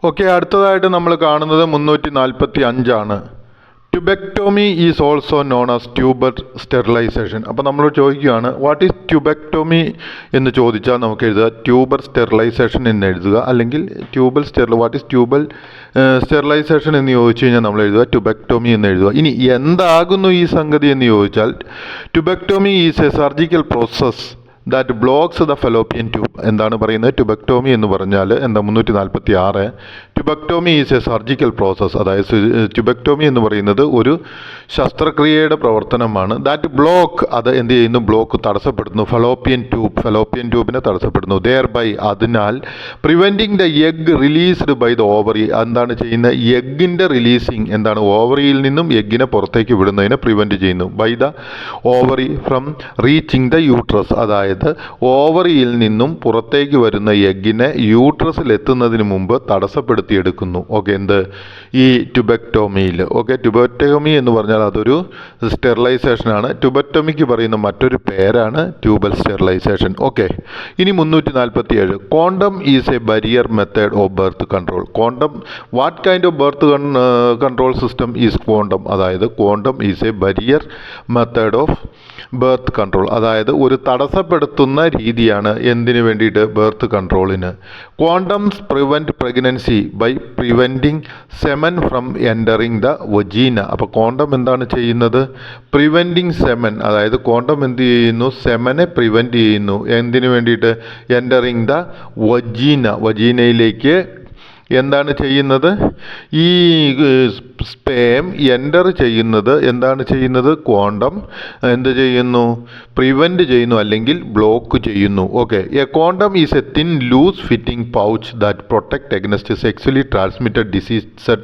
Okay, അടുത്തതായിട്ട് നമ്മൾ കാണുന്നത് 345 tubectomy is also known as tubal sterilization. അപ്പോൾ നമ്മൾ ചോദിക്കുകയാണ് വാട്ട് ഈസ് ട്യൂബെക്ടോമി എന്ന് ചോദിച്ചാൽ നമുക്ക് എഴുതുക ട്യൂബർ സ്റ്റെറിലൈസേഷൻ എന്ന് എഴുതുക, അല്ലെങ്കിൽ വാട്ട് ഈസ് ട്യൂബൽ സ്റ്റെറിലൈസേഷൻ എന്ന് ചോദിച്ചു കഴിഞ്ഞാൽ നമ്മൾ എഴുതുക ട്യൂബെക്ടോമി എന്ന് എഴുതുക. ഇനി എന്താകുന്നു ഈ സംഗതി എന്ന് ചോദിച്ചാൽ ട്യൂബെക്ടോമി is a surgical process that blocks the fallopian tube. എന്താണ് പറയുന്നത്? ട്യൂബെക്ടോമി എന്ന് പറഞ്ഞാൽ എന്താ? 346 ട്യൂബെക്ടോമി ഈസ് എ സർജിക്കൽ പ്രോസസ്. അതായത് ട്യൂബെക്ടോമി എന്ന് പറയുന്നത് ഒരു ശസ്ത്രക്രിയയുടെ പ്രവർത്തനമാണ്. ദാറ്റ് ബ്ലോക്ക്, അത് എന്ത് ചെയ്യുന്നു? ബ്ലോക്ക് തടസ്സപ്പെടുന്നു ഫെലോപ്പിയൻ ട്യൂബിനെ തടസ്സപ്പെടുന്നു. ദെയർ ബൈ, അതിനാൽ preventing the egg released by the ovary. എന്താണ് ചെയ്യുന്നത്? എഗ്ഗിൻ്റെ റിലീസിങ് എന്താണ്? ഓവറിയിൽ നിന്നും എഗ്ഗിനെ പുറത്തേക്ക് വിടുന്നതിനെ പ്രിവെൻറ്റ് ചെയ്യുന്നു. By the ovary from reaching the uterus. അതായത് ഓവറിയിൽ നിന്നും പുറത്തേക്ക് വരുന്ന എഗ്ഗിനെ യൂട്രസിൽ എത്തുന്നതിന് മുമ്പ് തടസ്സപ്പെടുത്തിയെടുക്കുന്നു. ഓക്കെ, എന്ത്? ഈ ട്യൂബെക്ടോമിയിൽ. ഓക്കെ, ട്യൂബെക്ടോമി എന്ന് പറഞ്ഞാൽ അതൊരു സ്റ്റെറിലൈസേഷനാണ്. ട്യൂബെക്ടോമിക്ക് പറയുന്ന മറ്റൊരു പേരാണ് ട്യൂബൽ സ്റ്റെറിലൈസേഷൻ. ഓക്കെ, ഇനി 347 condom is a barrier method of birth control. Condom, what kind of birth control system is condom? അതായത് condom is a barrier method of birth control. അതായത് ഒരു തടസ്സപ്പെടുത്തുന്ന രീതിയാണ് എന്തിനു വേണ്ടിയിട്ട്? ബർത്ത് കൺട്രോളിന്. Condoms prevent pregnancy by preventing semen from entering the vagina. അപ്പോൾ condom എന്താണ് ചെയ്യുന്നത്? Preventing semen. അതായത് കോണ്ടം എന്ത് ചെയ്യുന്നു? സെമനെ പ്രിവെൻറ്റ് ചെയ്യുന്നു. എന്തിനു വേണ്ടിയിട്ട്? എൻറ്ററിങ് ദ വജീനയിലേക്ക് എന്താണ് ചെയ്യുന്നത്? ഈ സ്പേം എൻ്റർ ചെയ്യുന്നത് എന്താണ് ചെയ്യുന്നത്? കോണ്ടം എന്ത് ചെയ്യുന്നു? പ്രിവെൻറ്റ് ചെയ്യുന്നു, അല്ലെങ്കിൽ ബ്ലോക്ക് ചെയ്യുന്നു. Okay, a condom is a thin loose fitting pouch that protect against sexually transmitted disease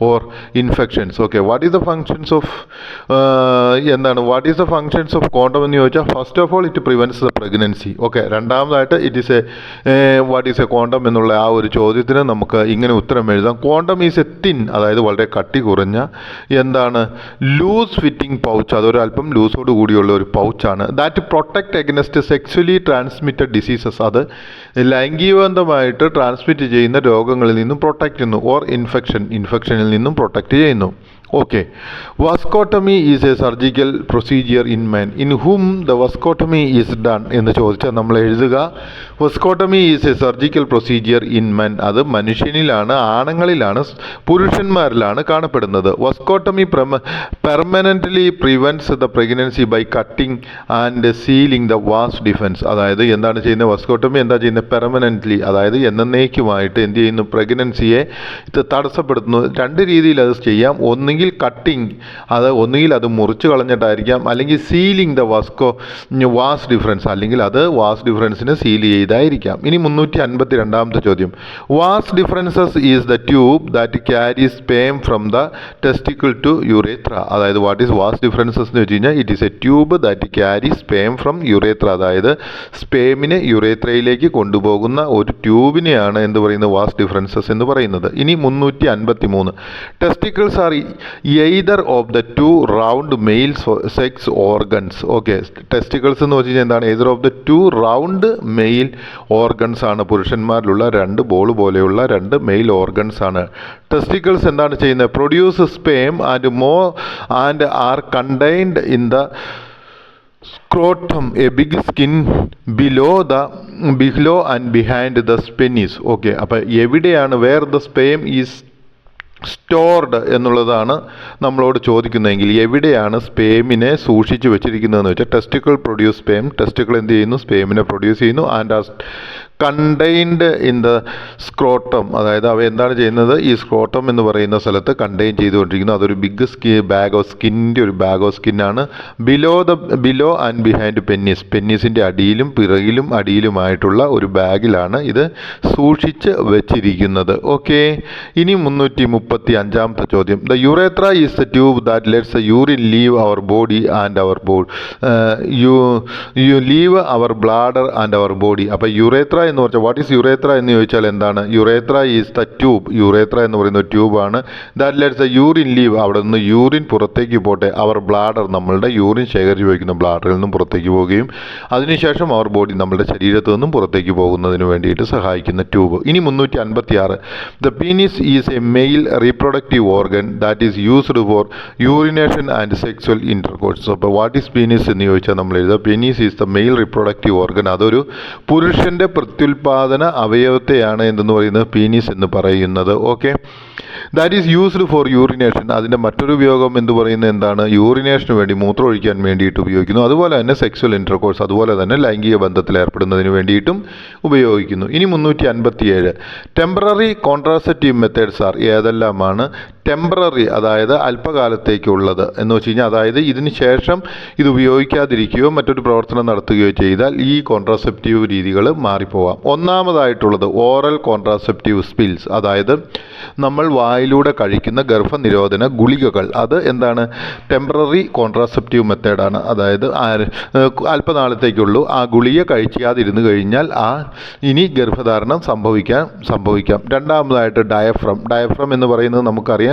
or infections. Okay, what is the functions of condom എന്ന് ചോദിച്ചാൽ first of all it prevents the pregnancy. Okay, രണ്ടാമതായിട്ട് it is what is a condom എന്നുള്ള ആ ഒരു ചോദ്യത്തിന് നമുക്ക് ഇങ്ങനെ ഉത്തരം എഴുതാം. കോണ്ടം ഈസ് എ തിൻ, അതായത് വളരെ കട്ടി കുറഞ്ഞ എന്താണ്? Loose fitting pouch. അതൊരു അല്പം ലൂസോട് കൂടിയുള്ള ഒരു പൗച്ചാണ്. That protect against sexually transmitted diseases. അത് ലൈംഗികബന്ധമായിട്ട് ട്രാൻസ്മിറ്റ് ചെയ്യുന്ന രോഗങ്ങളിൽ നിന്നും പ്രൊട്ടക്റ്റ് ചെയ്യുന്നു. ഓർ ഇൻഫെക്ഷനിൽ നിന്നും പ്രൊട്ടക്റ്റ് ചെയ്യുന്നു. Okay, vasectomy is a surgical procedure in men in whom the vasectomy is done എന്ന് ചോദിച്ചാൽ നമ്മൾ എഴുതുക vasectomy is a surgical procedure in men. അത് മനുഷ്യനിലാണ്, ആണുങ്ങളിലാണ്, പുരുഷന്മാരിലാണ് കാണപ്പെടുന്നത്. Vasectomy permanently prevents the pregnancy by cutting and sealing the vas deferens. അതായത് എന്താണ് ചെയ്യുന്നത്? വാസ്കോട്ടമി എന്താ ചെയ്യുന്നത്? പെർമനൻ്റ്ലി, അതായത് എന്നേക്കുമായിട്ട് എന്ത് ചെയ്യുന്നു? പ്രഗ്നൻസിയെ തടസ്സപ്പെടുത്തുന്നു. രണ്ട് രീതിയിൽ അത് ചെയ്യാം. ഒന്നുകിൽ കട്ടിങ്, ഒന്നുകിൽ അത് മുറിച്ച് കളഞ്ഞിട്ടായിരിക്കാം, അല്ലെങ്കിൽ സീലിംഗ് ദ വാസ് ഡിഫറൻസ്, അല്ലെങ്കിൽ അത് വാസ് ഡിഫറൻസിന് സീൽ ചെയ്തായിരിക്കാം. ഇനി 352 ചോദ്യം. Vas deferens is the tube that carries sperm from the testicle to urethra. അതായത് വാട്ട് ഈസ് വാസ് ഡിഫറൻസസ് എന്ന് വെച്ച് കഴിഞ്ഞാൽ it is a tube that carries sperm from urethra. അതായത് സ്പേമിനെ യുറേത്രയിലേക്ക് കൊണ്ടുപോകുന്ന ഒരു ട്യൂബിനെയാണ് എന്ത് പറയുന്നത്? വാസ് ഡിഫറൻസസ് എന്ന് പറയുന്നത്. ഇനി 353 testicles are either of the two round male sex organs. Okay, testicles എന്ന് വെച്ച് കഴിഞ്ഞാൽ എന്താണ്? either of the two round male organs ആണ്. പുരുഷന്മാരിലുള്ള രണ്ട് ബോൾ പോലെയുള്ള രണ്ട് മെയിൽ ഓർഗൻസ് ആണ്. ടെസ്റ്റിക്കിൾസ് എന്താണ് ചെയ്യുന്നത്? Produce sperm and are contained in the scrotum, a big skin below and behind the penis. Okay, അപ്പോൾ എവിടെയാണ്? where the sperm is stored എന്നുള്ളതാണ് നമ്മളോട് ചോദിക്കുന്നതെങ്കിൽ എവിടെയാണ് സ്പേമിനെ സൂക്ഷിച്ച് വെച്ചിരിക്കുന്നതെന്ന് വെച്ചാൽ ടെസ്റ്റിക്കിൾ പ്രൊഡ്യൂസ് സ്പേം. ടെസ്റ്റിക്കിൾ എന്ത് ചെയ്യുന്നു? സ്പേമിനെ പ്രൊഡ്യൂസ് ചെയ്യുന്നു. And are contained in the scrotum. അതായത് അവ എന്താണ് ചെയ്യുന്നത്? ഈ സ്ക്രോട്ടം എന്ന് പറയുന്ന സ്ഥലത്ത് കണ്ടെയ്ൻ ചെയ്തുകൊണ്ടിരിക്കുന്നു. അതൊരു ബിഗ് ബാഗ് ഓഫ് സ്കിന്നിൻ്റെ ഒരു ബാഗ് ഓഫ് സ്കിന്നാണ്. ബിലോ ആൻഡ് ബിഹൈൻഡ് പെന്നീസിൻ്റെ അടിയിലും പിറകിലും അടിയിലുമായിട്ടുള്ള ഒരു ബാഗിലാണ് ഇത് സൂക്ഷിച്ച് വെച്ചിരിക്കുന്നത്. ഓക്കെ, ഇനി 335 ചോദ്യം. The urethra is the tube that lets the urine leave our body and our leave our bladder and our body. അപ്പോൾ യുറേത്ര എന്ന് പറഞ്ഞാൽ വാട്ട് ഈസ് യുറേത്ര എന്ന് ചോദിച്ചാൽ എന്താണ്? Urethra is the tube. Urethra എന്ന് പറയുന്ന ട്യൂബാണ്. That lets the urine leave. അവിടെ നിന്ന് യൂറിൻ പുറത്തേക്ക് പോട്ടെ. അവർ ബ്ലാഡർ, നമ്മളുടെ യൂറിൻ ശേഖരിച്ച് വയ്ക്കുന്ന ബ്ലാഡറിൽ നിന്നും പുറത്തേക്ക് പോവുകയും അതിനുശേഷം അവർ ബോഡി നമ്മളുടെ ശരീരത്തു നിന്നും പുറത്തേക്ക് പോകുന്നതിന് വേണ്ടിയിട്ട് സഹായിക്കുന്ന ട്യൂബ്. ഇനി 356, the penis is A mail reproductive organ that is used for urination and sexual intercourse. അപ്പോൾ വാട്ട് ഈസ് പീനിസ് എന്ന് ചോദിച്ചാൽ നമ്മൾ എഴുതുക penis is the mail reproductive organ. അതൊരു പുരുഷൻ്റെ പ്രത്യുൽപാദന അവയവത്തെയാണ് എന്തെന്ന് പറയുന്നത് പീനിസ് എന്ന് പറയുന്നത്. Okay, that is used for urination. അതിൻ്റെ മറ്റൊരു ഉപയോഗം എന്ന് പറയുന്നത് എന്താണ്? യൂറിനേഷന് വേണ്ടി, മൂത്രം ഒഴിക്കാൻ വേണ്ടിയിട്ട് ഉപയോഗിക്കുന്നു. അതുപോലെ തന്നെ സെക്സ്വൽ ഇൻ്റർകോഴ്സ്, അതുപോലെ തന്നെ ലൈംഗിക ബന്ധത്തിൽ ഏർപ്പെടുന്നതിന് വേണ്ടിയിട്ടും ഉപയോഗിക്കുന്നു. ഇനി 357, ടെമ്പററി കോൺട്രാസെപ്റ്റീവ് മെത്തേഡ്സ് ആർ. ഏതെല്ലാമാണ് ടെമ്പററി, അതായത് അല്പകാലത്തേക്കുള്ളത് എന്ന് വെച്ച് കഴിഞ്ഞാൽ, അതായത് ഇതിന് ശേഷം ഇത് ഉപയോഗിക്കാതിരിക്കുകയോ മറ്റൊരു പ്രവർത്തനം നടത്തുകയോ ചെയ്താൽ ഈ കോൺട്രാസെപ്റ്റീവ് രീതികൾ മാറിപ്പോവാം. ഒന്നാമതായിട്ടുള്ളത് ഓറൽ കോൺട്രാസെപ്റ്റീവ് പിൽസ്, അതായത് നമ്മൾ വായിലൂടെ കഴിക്കുന്ന ഗർഭനിരോധന ഗുളികകൾ. അത് എന്താണ്? ടെമ്പററി കോൺട്രാസെപ്റ്റീവ് മെത്തേഡാണ്. അതായത് അല്പനാളത്തേക്കുള്ളൂ. ആ ഗുളിക കഴിക്കാതിരുന്നു കഴിഞ്ഞാൽ ഇനി ഗർഭധാരണം സംഭവിക്കാം. രണ്ടാമതായിട്ട് ഡയഫ്രം എന്ന് പറയുന്നത് നമുക്കറിയാം,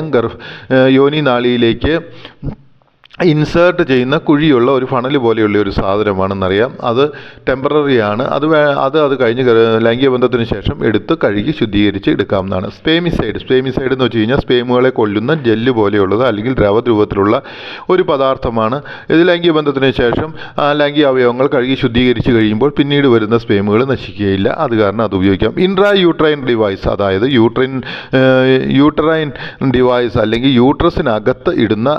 യോനി നാളിയിലേക്ക് ഇൻസേർട്ട് ചെയ്യുന്ന കുഴിയുള്ള ഒരു ഫണൽ പോലെയുള്ള ഒരു സാധനമാണെന്നറിയാം. അത് ടെമ്പററിയാണ്. അത് കഴിഞ്ഞ് ലൈംഗിക ബന്ധത്തിന് ശേഷം എടുത്ത് കഴുകി ശുദ്ധീകരിച്ച് എടുക്കാവുന്നതാണ്. സ്പേമിസൈഡ് എന്ന് വെച്ച് കഴിഞ്ഞാൽ സ്പേമുകളെ കൊല്ലുന്ന ജെല്ല് പോലെയുള്ളത് അല്ലെങ്കിൽ ദ്രവരൂപത്തിലുള്ള ഒരു പദാർത്ഥമാണ്. ഇത് ലൈംഗിക ബന്ധത്തിന് ശേഷം ലൈംഗിക അവയവങ്ങൾ കഴുകി ശുദ്ധീകരിച്ച് കഴിയുമ്പോൾ പിന്നീട് വരുന്ന സ്പേമുകൾ നശിക്കുകയില്ല. അത് കാരണം അത് ഉപയോഗിക്കാം. ഇൻട്രാ യൂട്രൈൻ ഡിവൈസ്, അതായത് യൂട്രൈൻ ഡിവൈസ് അല്ലെങ്കിൽ യൂട്രസിനകത്ത് ഇടുന്ന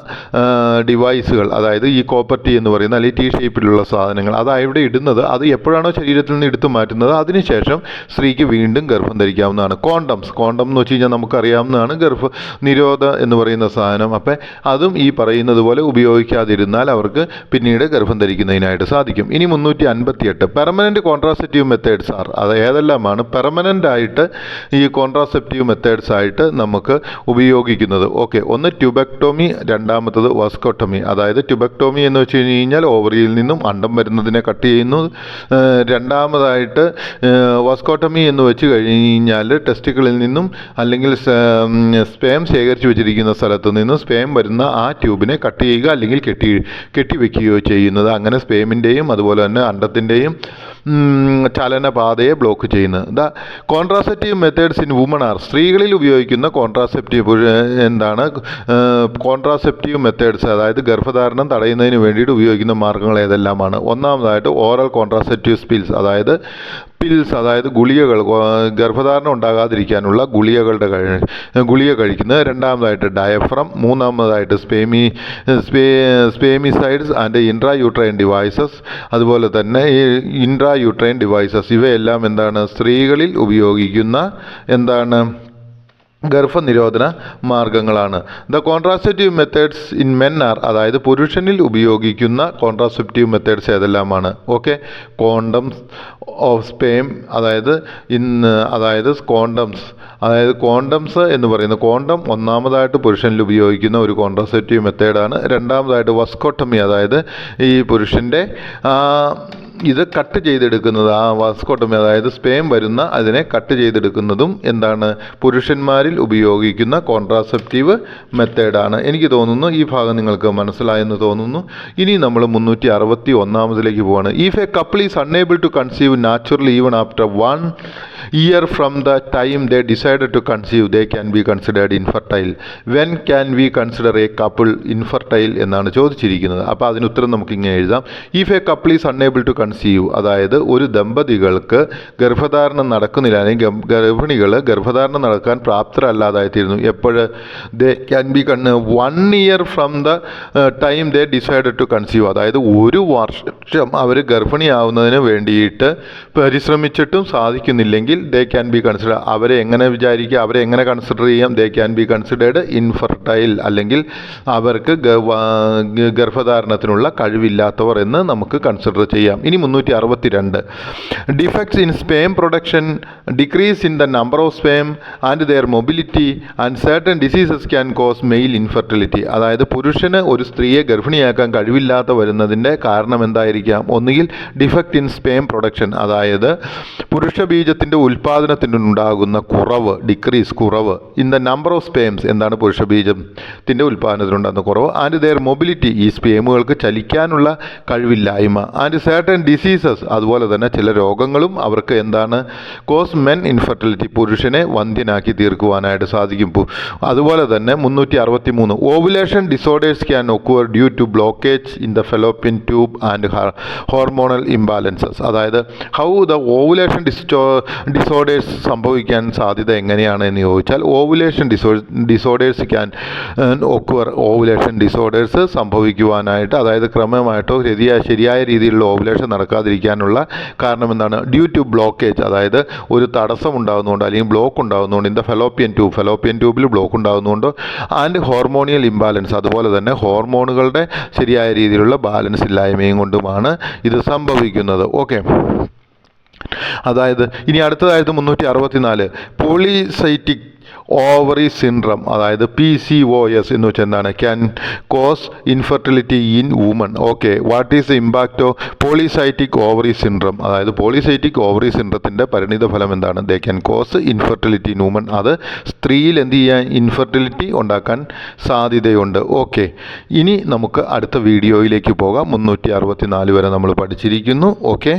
ഡിവൈസുകൾ, അതായത് ഈ കോപ്പർട്ടി എന്ന് പറയുന്ന അല്ലെങ്കിൽ ടി ഷേപ്പിലുള്ള സാധനങ്ങൾ, അത് അവിടെ ഇടുന്നത് അത് എപ്പോഴാണോ ശരീരത്തിൽ നിന്ന് എടുത്തു മാറ്റുന്നത് അതിനുശേഷം സ്ത്രീക്ക് വീണ്ടും ഗർഭം ധരിക്കാവുന്നതാണ്. കോണ്ടം എന്ന് വെച്ച് കഴിഞ്ഞാൽ നമുക്കറിയാവുന്നതാണ്, ഗർഭനിരോധ എന്ന് പറയുന്ന സാധനം. അപ്പം അതും ഈ പറയുന്നത് പോലെ ഉപയോഗിക്കാതിരുന്നാൽ അവർക്ക് പിന്നീട് ഗർഭം ധരിക്കുന്നതിനായിട്ട് സാധിക്കും. ഇനി 358, പെർമനൻറ്റ് കോൺട്രാസെപ്റ്റീവ് മെത്തേഡ്സ് ആർ. അത് ഏതെല്ലാമാണ് പെർമനൻ്റ് ആയിട്ട് ഈ കോൺട്രാസെപ്റ്റീവ് മെത്തേഡ്സ് ആയിട്ട് നമുക്ക് ഉപയോഗിക്കുന്നത്? ഓക്കെ, ഒന്ന് ട്യൂബെക്ടോമി, രണ്ടാമത്തത് വാസ്കോട്ടമി. അതായത് ട്യൂബെക്ടോമി എന്ന് വെച്ച് കഴിഞ്ഞാൽ ഓവറിയിൽ നിന്നും അണ്ടം വരുന്നതിനെ കട്ട് ചെയ്യുന്നു. രണ്ടാമതായിട്ട് വാസ്കോട്ടമി എന്ന് വെച്ച് കഴിഞ്ഞാൽ ടെസ്റ്റിക്കിളിൽ നിന്നും അല്ലെങ്കിൽ സ്പേം ശേഖരിച്ച് വെച്ചിരിക്കുന്ന സ്ഥലത്ത് നിന്നും സ്പേം വരുന്ന ആ ട്യൂബിനെ കട്ട് ചെയ്യുക അല്ലെങ്കിൽ കെട്ടിവെക്കുകയോ ചെയ്യുന്നത്. അങ്ങനെ സ്പേമിൻ്റെയും അതുപോലെ തന്നെ അണ്ടത്തിൻ്റെയും ചലനപാതയെ ബ്ലോക്ക് ചെയ്യുന്നത്. The contraceptive methods in woman are. സ്ത്രീകളിൽ ഉപയോഗിക്കുന്ന കോൺട്രാസെപ്റ്റീവ് മെത്തേഡ്സ്, അതായത് ഗർഭധാരണം തടയുന്നതിന് വേണ്ടിയിട്ട് ഉപയോഗിക്കുന്ന മാർഗ്ഗങ്ങൾ ഏതെല്ലാമാണ്? ഒന്നാമതായിട്ട് ഓറൽ കോൺട്രാസെപ്റ്റീവ് പിൽസ്, അതായത് ഗുളികകൾ, ഗർഭധാരണം ഉണ്ടാകാതിരിക്കാനുള്ള ഗുളിക കഴിക്കുന്നത്. രണ്ടാമതായിട്ട് ഡയഫ്രം. മൂന്നാമതായിട്ട് സ്പേമിസൈഡ്സ് ആൻഡ് ഇൻട്രാ യൂട്രൈൻ ഡിവൈസസ്. അതുപോലെ തന്നെ ഈ ഇൻട്രാ യൂട്രൈൻ ഡിവൈസസ് ഇവയെല്ലാം എന്താണ്? സ്ത്രീകളിൽ ഉപയോഗിക്കുന്ന ഗർഭനിരോധന മാർഗങ്ങളാണ്. The contraceptive methods in men are. അതായത് പുരുഷനിൽ ഉപയോഗിക്കുന്ന കോൺട്രാസെപ്റ്റീവ് മെത്തേഡ്സ് ഏതെല്ലാമാണ്? ഓക്കെ, കോണ്ടംസ് ഓഫ് സ്പേം, അതായത് കോണ്ടംസ് എന്ന് പറയുന്ന കോണ്ടം ഒന്നാമതായിട്ട് പുരുഷനിൽ ഉപയോഗിക്കുന്ന ഒരു കോൺട്രാസെപ്റ്റീവ് മെത്തേഡാണ്. രണ്ടാമതായിട്ട് വാസ്കോട്ടമി, അതായത് ഈ പുരുഷൻ്റെ ഇത് കട്ട് ചെയ്തെടുക്കുന്നത്, ആ വാസ്കോട്ടമി അതായത് സ്പേം വരുന്ന അതിനെ കട്ട് ചെയ്തെടുക്കുന്നതും പുരുഷന്മാരിൽ ഉപയോഗിക്കുന്ന കോൺട്രാസെപ്റ്റീവ് മെത്തേഡാണ്. എനിക്ക് തോന്നുന്നു ഈ ഭാഗം നിങ്ങൾക്ക് മനസ്സിലായെന്ന് തോന്നുന്നു. ഇനി നമ്മൾ 361 പോവാണ്. If a couple is unable to conceive naturally even after 1 year from the time they decided to conceive, they can be considered infertile. When can we consider a couple infertile എന്നാണ് ചോദിച്ചിരിക്കുന്നത്. അപ്പോൾ അതിന് ഉത്തരം നമുക്ക് ഇങ്ങനെ എഴുതാം. If a couple is unable to conceive, അതായത് ഒരു ദമ്പതികൾക്ക് ഗർഭധാരണം നടക്കുന്നില്ല അല്ലെങ്കിൽ ഗർഭിണികൾ ഗർഭധാരണം നടക്കാൻ പ്രാപ്തരല്ലാതായിത്തീരുന്നു. എപ്പോഴ്? They can be 1 year from the time they decided to conceive, അതായത് 1 വർഷം അവർ ഗർഭിണിയാവുന്നതിന് വേണ്ടിയിട്ട് പരിശ്രമിച്ചിട്ടും സാധിക്കുന്നില്ലെങ്കിൽ ദേ ക്യാൻ ബി കൺസിഡർ, അവരെ എങ്ങനെ കൺസിഡർ ചെയ്യാം? They can be considered infertile, അല്ലെങ്കിൽ അവർക്ക് ഗർഭധാരണത്തിനുള്ള കഴിവില്ലാത്തവർ എന്ന് നമുക്ക് കൺസിഡർ ചെയ്യാം. ഇനി 362 defects in sperm production, decrease in the number of sperm and their mobility and certain diseases can cause male infertility. അതായത് പുരുഷന് ഒരു സ്ത്രീയെ ഗർഭിണിയാക്കാൻ കഴിവില്ലാത്ത വരുന്നതിൻ്റെ കാരണം എന്തായിരിക്കാം? ഒന്നുകിൽ ഡിഫക്റ്റ് ഇൻ സ്പേം പ്രൊഡക്ഷൻ, അതായത് പുരുഷ ബീജത്തിൻ്റെ ഉൽപ്പാദനത്തിനുണ്ടാകുന്ന കുറവ്, ഡിക്രീസ് കുറവ്, in the number of sperms എന്താണ് പുരുഷ ബീജത്തിൻ്റെ ഉൽപ്പാദനത്തിനുണ്ടാകുന്ന കുറവ്, ആൻഡ് ദെയർ മൊബിലിറ്റി ഈ സ്പേമുകൾക്ക് ചലിക്കാനുള്ള കഴിവില്ലായ്മ, ആൻഡ് സർട്ടൻ ഡിസീസസ് അതുപോലെ തന്നെ ചില രോഗങ്ങളും അവർക്ക് എന്താണ് കോസ് മെൻ ഇൻഫെർട്ടിലിറ്റി പുരുഷനെ വന്ധ്യനാക്കി തീർക്കുവാനായിട്ട് സാധിക്കും. അതുപോലെ തന്നെ 363 ovulation disorders can occur due to blockage in the fallopian tube and hormonal imbalances. അതായത് ഹൗ ദ ഓവുലേഷൻ ഡിസോർഡേഴ്സ് സംഭവിക്കാൻ സാധ്യത എങ്ങനെയാണ് എന്ന് ചോദിച്ചാൽ ovulation disorders can occur ovulation disorders സംഭവിക്കുവാനായിട്ട്, അതായത് ക്രമമായിട്ടോ ശരിയായ രീതിയിലുള്ള ഓവുലേഷൻ നടക്കാതിരിക്കാനുള്ള കാരണം എന്താണ്? ഡ്യൂ ടു ബ്ലോക്കേജ്, അതായത് ഒരു തടസ്സം ഉണ്ടാകുന്നതുകൊണ്ട് അല്ലെങ്കിൽ ബ്ലോക്ക് ഉണ്ടാകുന്നതുകൊണ്ട് ഇൻ ദ ഫെലോപ്പിയൻ ട്യൂബിൽ ബ്ലോക്ക് ഉണ്ടാകുന്നതുകൊണ്ട്, ആൻഡ് ഹോർമോണിയൽ ഇംബാലൻസ് അതുപോലെ തന്നെ ഹോർമോണുകളുടെ ശരിയായ രീതിയിലുള്ള ബാലൻസ് ഇല്ലായ്മയും കൊണ്ടുമാണ് ഇത് സംഭവിക്കുന്നത്. ഓക്കെ, അതായത് ഇനി അടുത്തതായിട്ട് 364 പോളിസൈറ്റിക് ഓവറി സിൻഡ്രം, അതായത് PCOS എന്ന് വെച്ചാൽ എന്താണ്? Can cause infertility in woman. Okay, what is the impact of polycystic ovary syndrome? അതായത് പോളിസൈറ്റിക് ഓവറി സിൻഡ്രത്തിൻ്റെ പരിണിത ഫലം എന്താണ്? They can cause infertility in woman. അത് സ്ത്രീയിൽ എന്ത് ചെയ്യാൻ? ഇൻഫെർട്ടിലിറ്റി ഉണ്ടാക്കാൻ സാധ്യതയുണ്ട്. ഓക്കെ, ഇനി നമുക്ക് അടുത്ത വീഡിയോയിലേക്ക് പോകാം. 364 വരെ നമ്മൾ പഠിച്ചിരിക്കുന്നു. ഓക്കെ.